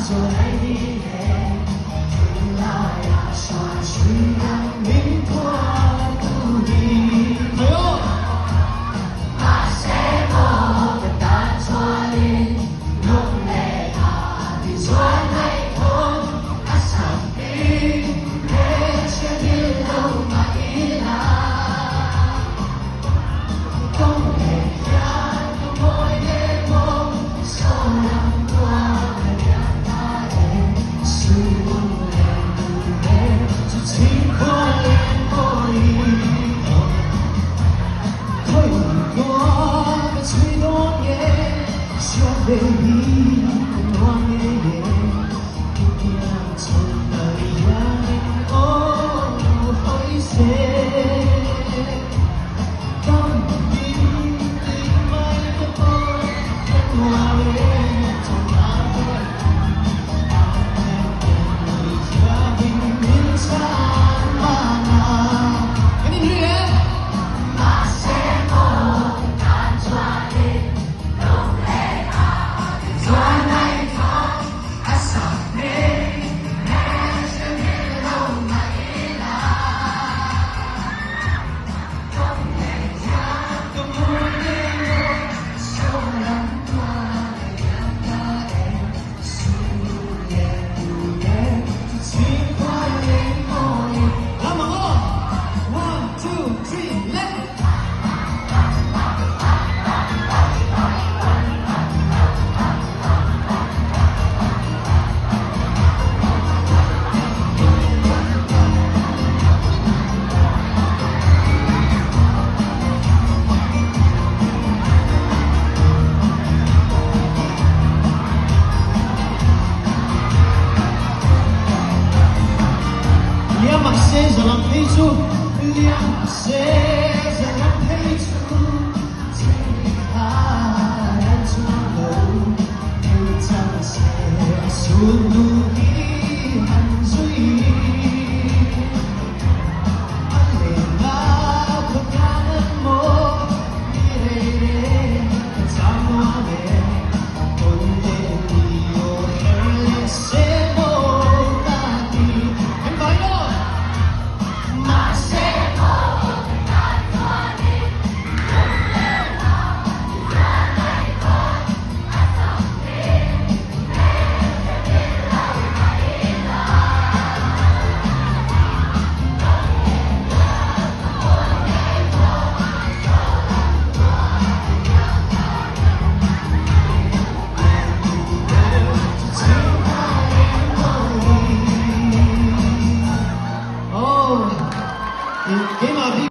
做爱的人，听了呀说去让命过不易。哎呦！那些我的单错里，用泪他的转来痛，他伤悲，别却你都满意了。Baby, con nghe nhẹ, tiếng nhạc trong đời yang ôm hỡi xe, tâm tim tim mây ôi em hoa lên trong lá thôi, người cha bình yên xa mà nào, cái gì nữa? Mà sẽ một tan choa đi. Mặc sẽ giờ làm thấy chú liang sẽ giờ làm thấy chú chỉ hai chú đầu người chẳng sẽ xuống núi hành duy